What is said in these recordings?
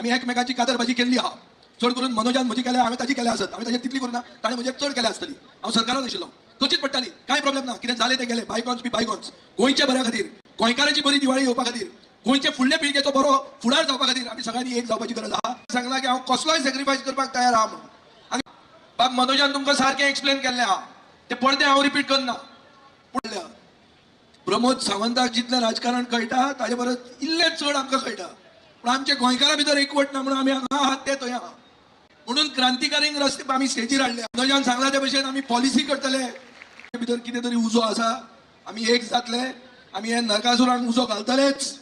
आम्ही एकमेकांची कादरबाजी केली हा. चढ करून मनोजान म्हजी केल्या हांवें ताजी केल्या आसत, हांवें ताजेर तितली करूं ना, ताणें म्हजेर चड केल्या आसतली. हांव सरकारान आशिल्लो करचीच पडटाली, कांय प्रॉब्लेम ना. कितें जालें तें गेलें, बायगॉन्स बी बायगॉन्स. गोंयच्या बऱ्या खातीर, गोंयकारांची बरी दिवाळी येवपा खातीर, गोंयच्या फुडल्या पिळगेचो बरो फुडार जावपा खातीर आमी सगळ्यांनी एक जावपाची गरज आहा. सांगला की हांव कसलोय सॅक्रिफायस करपाक तयार आहा म्हणून. आनी बाब मनोजान तुमकां सारकें एक्सप्लेन केल्लें आहा, तें पडतें हांव रिपीट करना. प्रमोद सावंताक जितलें राजकारण कळटा ताजे परस इल्लें चड आमकां कळटा. पूण आमचे गोंयकारा भितर एकवट ना म्हणून आमी हांगा आहात ते थंय आहा. म्हणून क्रांतिकारीक रस्ते आमी स्टेजीर हाडले. मनोजान सांगला ते भशेन आमी पॉलिसी करतले. भितर कितें तरी उजो आसा, आमी एक जातले, आमी हे नरकासुरांक उजो घालतलेच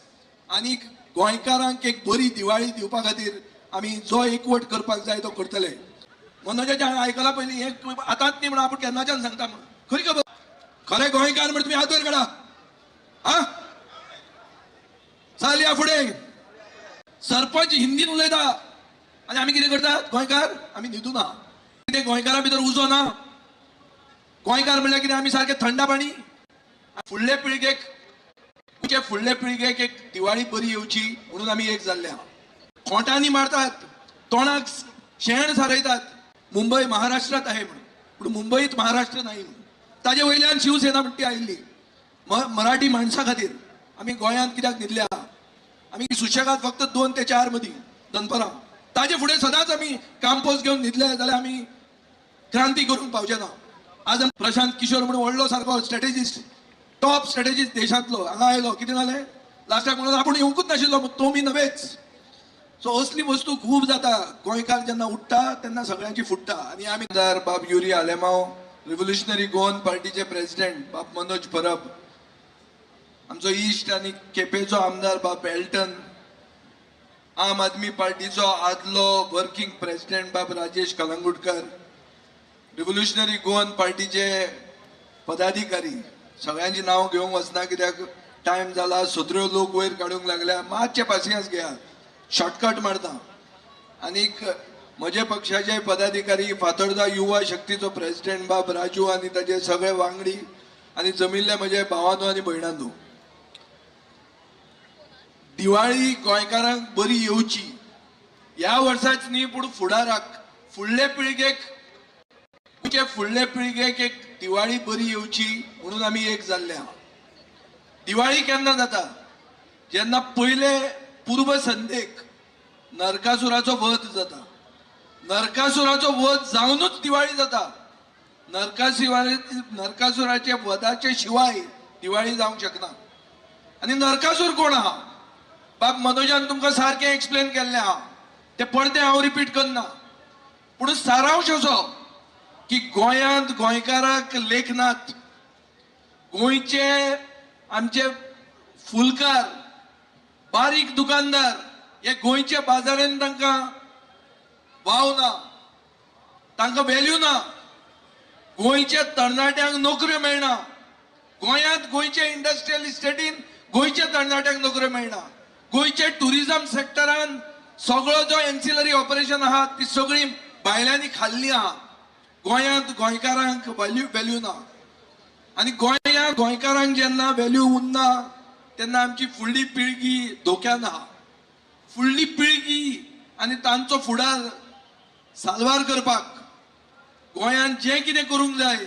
आनी गोंयकारांक एक बरी दिवाळी दिवपा खातीर आमी जो एकवट करपाक जाय तो करतले. मनोजाच्या आयकला पयलीं एक आतांच न्ही म्हणून आपूण केन्नाच्यान सांगता म्हणून खरी खबर. खरे गोंयकार म्हण तुमी हात वयर काडा. हा चाल या फुडें. सरपंच हिंदीन उलयता आनी आमी कितें करतात गोंयकार, आमी न्हिदून आहा. कितें गोंयकारा भितर उजो ना? गोंयकार म्हणल्यार कितें आमी सारके थंडापाणी? फुडले पिळगेक एक दिवाळी बरी येवची म्हणून आमी एक जाल्ले आहा. खोंटांनी मारतात, तोंडाक शेण सारयतात. मुंबय महाराष्ट्रात आहे म्हणून, पूण मुंबईत महाराष्ट्र नाही म्हणून. ताजे वयल्यान शिवसेना म्हणटी आयिल्ली. मराठी माणसा खातीर आमी गोंयांत कित्याक न्हिदले आहा? आमी सुशेगाद फक्त 2 ते 4 मदीं दनपारां. ताजे फुडें सदांच आमी कामपोस्ट घेवन न्हिदले जाल्यार आमी क्रांती करूंक पावचे ना. आज प्रशांत किशोर म्हणून व्हडलो सारको स्ट्रॅटेजिस्ट, टॉप स्ट्रॅटेजिस्ट देशांतलो हांगा आयलो. कितें जालें लास्टाक म्हणून आपूण येवंकूच नाशिल्लो, तुमी नवेच. सो असली वस्तू खूब जाता. गोंयकार जेन्ना उठ्ठा तेन्ना सगळ्यांची फुट्टा. आनी आमी बाब युरी आलेमांव, रिव्होल्युशनरी गोवन पार्टीचे प्रेसिडेंट बाब मनोज परब, आमचो इश्ट आनी केपेंचो आमदार बाब एल्टन, आम आदमी पार्टीचो आदलो वर्किंग प्रेसिडेंट बाब राजेश कलंगुटकर, रिव्होल्युशनरी गोवन पार्टीचे पदाधिकारी, सगळ्यांची नांव घेवंक वचना कित्याक टायम जाला. 17 लोक वयर काडूंक लागल्या. मातशे पासियन्स घेया, शॉर्टकट मारता. आनीक म्हजे पक्षाचे पदाधिकारी, फातोर्डा युवा शक्तीचो प्रेसिडेंट बाब राजू आनी ताजे सगळे वांगडी, आनी जमिल्ले म्हजे भावांनो आनी भयणांनो, दिवाळी गोंयकारांक बरी येवची ह्या वर्साच न्ही, पूण फुडाराक फुडले पिळगेक एक दिवाळी बरी येवची म्हणून आमी एक जाल्ले आहा. दिवाळी केन्ना जाता? जेन्ना पयले पूर्व संध्येक नरकासुराचो वध जाता. नरकासुराचो वध जावनूच दिवाळी जाता. नरकासुराचे वधाचे शिवाय दिवाळी जावंक शकना. आनी नरकासूर कोण आहा? बाब मनोजान तुमकां सारकें एक्सप्लेन केल्लें आहा, तें पडतें हांव रिपीट करना. पूण सारांश असो की गोंयांत गोंयकाराक लेखनात, गोंयचे आमचे फुलकार, बारीक दुकानदार हे गोंयच्या बाजारांत तांकां वाव ना, तांकां व्हॅल्यू ना. गोंयच्या तरणाट्यांक नोकऱ्यो मेळना. गोंयांत गोंयच्या इंडस्ट्रियल इस्टेटीन गोंयच्या तरणाट्यांक नोकऱ्यो मेळना. गोंयच्या टुरिझम सेक्टरान सगळो जो एन्सिलरी ऑपरेशन आहा ती सगळी भायल्यांनी खाल्ली आहा. गोंयांत गोंयकारांक व्हॅल्यू ना. आनी गोंयांत गोंयकारांक जेन्ना व्हॅल्यू उरना तेन्ना आमची फुडली पिळगी धोक्यान आहा. फुडली पिळगी आनी तांचो फुडार साल्वार करपाक गोंयांत जें कितें करूंक जाय,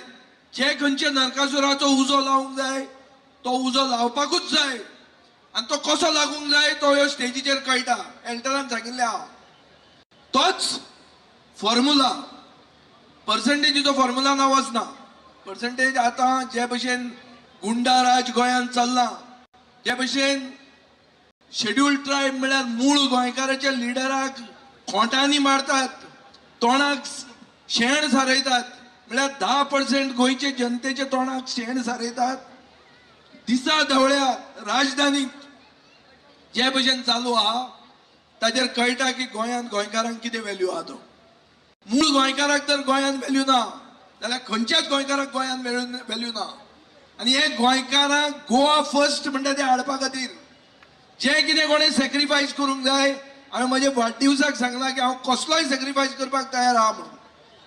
जे खंयचे नरकासुराचो उजो लावंक जाय तो उजो लावपाकूच जाय. आनी तो कसो लागूंक जाय तो ह्यो स्टेजीचेर कळटा. एल्टनान सांगिल्लें आहा. तोच फॉर्म्युला, पर्संटेजीचो फॉर्म्युला ना वचना. पर्संटेज आतां जे भशेन गुंडा राज गोंयांत चल्ला, जे भशेन शेड्यूल्ड ट्रायब म्हळ्यार मूळ गोंयकाराच्या लिडराक खोंटांनी मारतात, तोंडाक शेण सारयतात, म्हळ्यार 10% गोंयचे जनतेच्या तोंडाक शेण सारयतात. दिसा ढवळ्या राजधानीत जे भशेन चालू आहा ताजेर कळटा की गोंयांत गोंयकारांक कितें व्हॅल्यू आहा तो. मूळ गोंयकाराक तर गोंयांत व्हॅल्यू ना जाल्यार खंयच्याच गोंयकाराक गोंयांत व्हॅल्यू ना. आनी हे गोंयकारांक गोवा फर्स्ट म्हणटा ते हाडपा खातीर जें कितें कोणें सॅक्रिफायस करूंक जाय, हांवें म्हजे वाडदिवसाक सांगलां की हांव कसलोय सॅक्रिफायस करपाक तयार आहा म्हणून.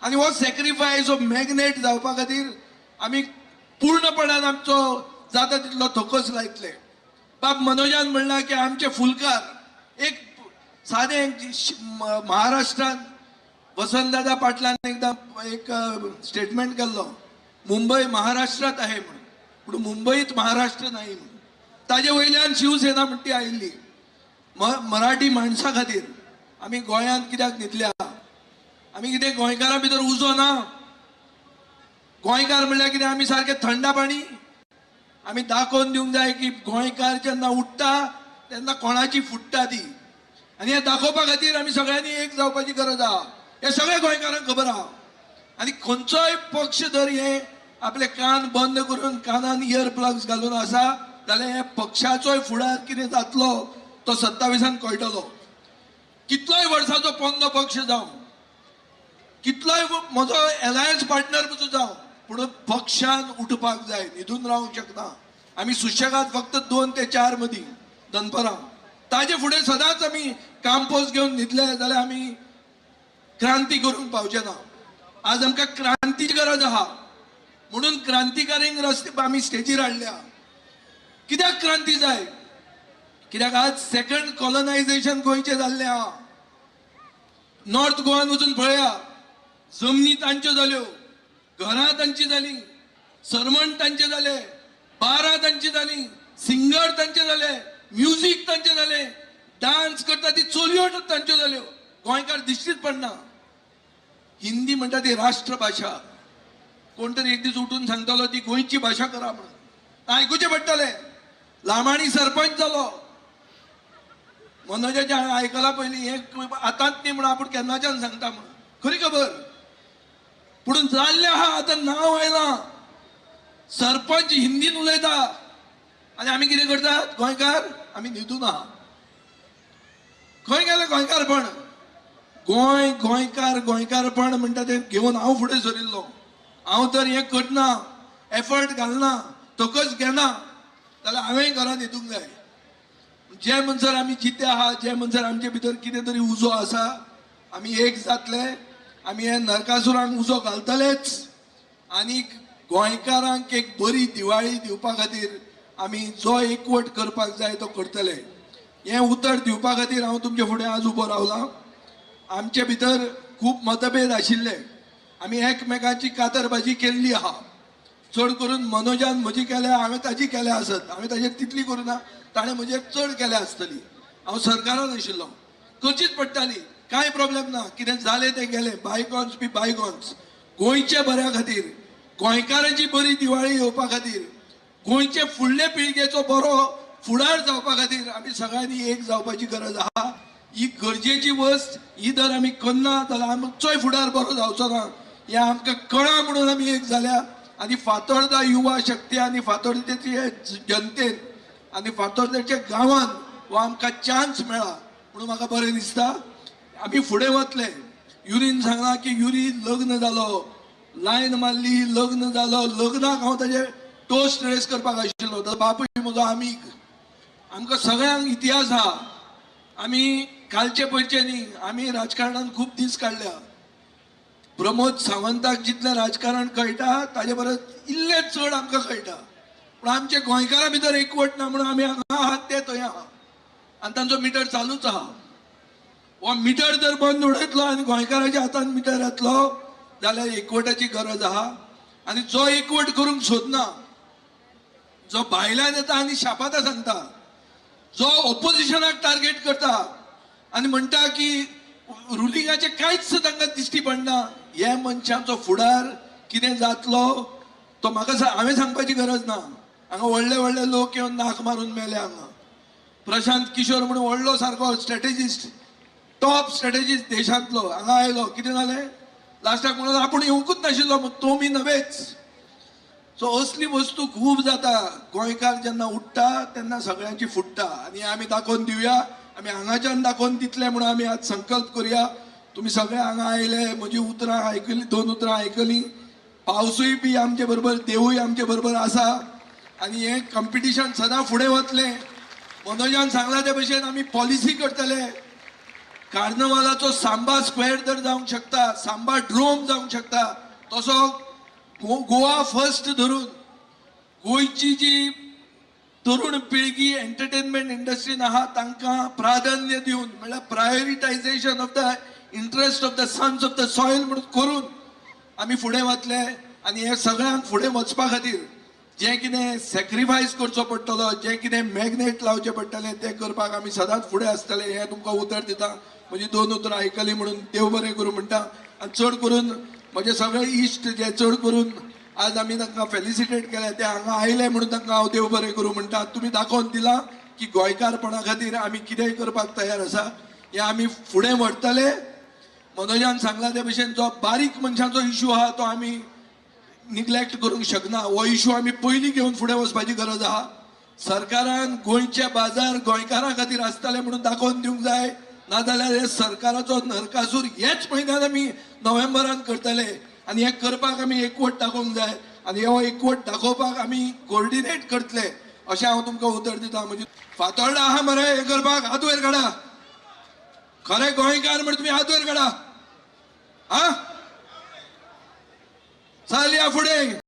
आनी हो सॅक्रिफायस हो मॅग्नेट जावपा खातीर आमी पूर्णपणान आमचो जाता तितलो थोकस लायतले. बाब मनोजान म्हणला की आमचे फुलकार एक साधे महाराष्ट्रात वसंतदादा पाटलान एकदा एक स्टेटमेंट केल्लो, मुंबई महाराष्ट्रात आहे म्हणून, पण मुंबईत महाराष्ट्र नाही म्हणून. ताजे वयल्यान शिवसेना म्हणटी आयिल्ली. मराठी माणसा खातीर आमी गोंयांत कित्याक न्हिदल्या? आमी कितें गोंयकारां भितर उजो ना? गोंयकार म्हणल्यार कितें आमी सारके थंड पाणी? आमी दाखोवन दिवंक जाय की गोंयकार जेन्ना उठ्ठा तेन्ना कोणाची फुट्टा ती. आनी हें दाखोवपा खातीर आमी सगळ्यांनी एक जावपाची गरज आहा. हे सगळे गोंयकारांक खबर आहा. आनी खंयचोय पक्ष जर हे आपले कान बंद करून कानान इयर प्लग्स घालून आसा जाल्यार हे पक्षाचोय फुडार कितें जातलो तो 27 कळटलो. कितलोय वर्साचो पोंदो पक्ष जावं, कितलोय म्हजो एलायन्स पार्टनर म्हजो जावं, पूण पक्षान उठपाक जाय, न्हिदून रावंक शकना. आमी सुशेगाद फक्त 2 ते 4 मदीं दनपारां, ताजे फुडें सदांच आमी काम पोस्ट घेवन न्हिदले जाल्यार आमी क्रांती करूंक पावचे ना. आज आमकां क्रांतीची गरज आहा, म्हणून क्रांतिकारींक रस्ते आमी स्टेजीर हाडल्या. कित्याक क्रांती जाय? कित्याक आज सेकंड कॉलनायझेशन गोंयचें जाल्लें आहा. नॉर्थ गोवान वचून पळया, जमनी तांच्यो जाल्यो, घरां तांची जालीं, सरमंट तांचे जाले, बारां तांची जालीं, सिंगर तांचे जाले, म्युझिक तांचे जाले, डान्स करता ती चलयो तांच्यो जाल्यो. गोंयकार दिश्टीच पडना. हिंदी म्हणटा ती राष्ट्रभाषा. कोण तरी एक दीस उठून सांगतालो ती गोंयची भाशा करा म्हणून. आयकुचें पडटलें. लामाणी सरपंच जालो, मनोजाच्या आयकला पयलीं हें आतांच न्ही म्हणून आपूण केन्नाच्यान सांगता म्हणून. खरी खबर, पूण जाल्लें आहा. आतां नांव आयलां, सरपंच हिंदीन उलयता आनी आमी कितें करतात गोंयकार? आमी न्हिदून आहा. खंय गेलें गोंयकारपण? गोंयकारपण म्हणटा तें घेवन हांव फुडें सरिल्लो. हांव तर हें करना, एफर्ट घालना, तकच घेना जाल्यार हांवेंय घरांत न्हिदूंक जाय. जे म्हणसर आमी जिते आहा, जे म्हणसर आमचे भितर कितें तरी उजो आसा, आमी एक जातले. आमी हे नरकासुरांक उजो घालतलेच आनी गोंयकारांक एक बरी दिवाळी दिवपा खातीर आमी जो एकवट करपाक जाय तो करतले. हें उतर दिवपा खातीर हांव तुमचे फुडें आज उबो रावलां. आमचे भितर खूब मतभेद आशिल्ले. आमी एकमेकांची कातरबाजी केल्ली आहा. चड करून मनोजान म्हजी केल्या, हांवें ताजी केल्या आसत. हांवें ताजेर तितली करुना, ताणें म्हजेर चड केल्या आसतली. हांव सरकारान आशिल्लो, करचीच पडटाली, कांय प्रॉब्लेम ना. कितें जालें तें गेलें. बायगॉन्स बी बायगॉन्स. गोंयच्या बऱ्या खातीर, गोंयकारांची बरी दिवाळी येवपा खातीर, गोंयचे फुडले पिळगेचो बरो फुडार जावपा खातीर आमी सगळ्यांनी एक जावपाची गरज आहा. ही गरजेची वस्त. ही जर आमी करना जाल्यार आमचोय फुडार बरो जावचो ना. हें आमकां कळ्ळां म्हणून आमी एक जाल्या. आनी फातोर्डा युवा शक्ती आनी फातोर्डेचे जनतेन आनी फातोर्डेच्या गांवांत हो आमकां चान्स मेळ्ळा म्हणून म्हाका बरें दिसता. आमी फुडें वतले. युरीन सांगला की युरी लग्न जालो, लायन मारली, लग्न जालो. लग्नाक हांव ताजे टोस्ट रेस करपाक आशिल्लो. तो बापूय म्हजो आमीक. आमकां सगळ्यांक इतिहास आहा. आमी कालचे पयचे न्ही, आमी राजकारणान खूब दीस काडल्या. प्रमोद सावंताक जितलें राजकारण कळटा ताजे परस इल्लें चड आमकां कळटा. पूण आमचे गोंयकारां भितर एकवट ना म्हणून आमी हांगा आहात ते थंय आहा आनी तांचो मिटर चालूच आहा. हो मिटर जर बंद उडयतलो आनी गोंयकाराच्या हातान मिटर येतलो जाल्यार एकवटाची गरज आहा. आनी जो एकवट करूंक सोदना, जो भायल्यान येता आनी शापाता सांगता, जो ऑपोजिशनाक टार्गेट करता आनी म्हणटा की रुलिंगाचे कांयच तांकां दिश्टी पडना, हे मनशांचो फुडार कितें जातलो तो म्हाका हांवें सांगपाची गरज ना. हांगा व्हडले व्हडले लोक येवन नाक मारून मेले. हांगा प्रशांत किशोर म्हणून व्हडलो सारको स्ट्रॅटेजिस्ट, टॉप स्ट्रॅटेजिस्ट देशांतलो हांगा आयलो. कितें जालें? लास्टाक म्हणून आपूण येवंकूच नाशिल्लो, तुमी नवेच. सो असली वस्तू खूब जाता. गोंयकार जेन्ना उठ्ठा तेन्ना सगळ्यांची फुट्टा. आनी आमी दाखोवन दिवया. आमी हांगाच्यान दाखोवन दितले म्हणून आमी आज संकल्प करुया. तुमी सगळे हांगा आयले, म्हजी उतरां आयकली, 2 उतरां आयकली. पावसूय बी आमचे बरोबर, देवूय आमचे बरोबर आसा. आनी हें कॉम्पिटिशन सदां फुडें वतलें. मनोजान सांगला ते भशेन आमी पॉलिसी करतले. कार्नवालाचो सांबा स्क्वेअर जर जावंक शकता, सांबा ड्रोम जावंक शकता, तसो गोवा फर्स्ट धरून गोंयची जी तरुण पिळगी एंटरटेनमेंट इंडस्ट्रीन आहा तांकां प्राधान्य दिवन म्हळ्यार prioritization of the interest of the sons of the soil म्हणून करून आमी फुडें वतले आनी हे सगळ्यांक फुडें वचपा खातीर जे कितें सॅक्रिफायस करचो पडटलो जे कितें मॅग्नेट लावचे पडटले ते करपाक आमी सदांच फुडें आसतले हे तुमकां उतर दिता म्हजी 2 उतरां आयकली म्हणून देव बरें करूं म्हणटा आनी चड करून म्हजे सगळे इश्ट जे चड करून आज आमी तांकां फेलिसिटेट केले ते हांगा आयले म्हणून तांकां हांव देव बरें करूं म्हणटा तुमी दाखोवन दिला की गोंयकारपणा खातीर आमी कितेंय करपाक तयार आसा हे आमी फुडें व्हरतले मनोजान सांगला ते भशेन जो बारीक मनशांचो इशू आहा तो आमी निग्लेक्ट करूंक शकना हो इशू आमी पयलीं घेवन फुडें वचपाची गरज आहा सरकारान गोंयचे बाजार गोंयकारां खातीर आसतले म्हणून दाखोवन दिवंक जाय नाजाल्यार हे सरकाराचो नरकासूर हेच म्हयन्यात आमी नोव्हेंबरान करतले आनी हे करपाक आमी एकवट दाखोवंक जाय आनी हो एकवट दाखोवपाक आमी कोऑर्डिनेट करतले अशें हांव तुमकां उतर दिता म्हणजे फातोर्डा आहा मरे हे करपाक हात वयर काडा खरे गोंयकार म्हण तुमी हात वयर काडा हा चाल या फुडें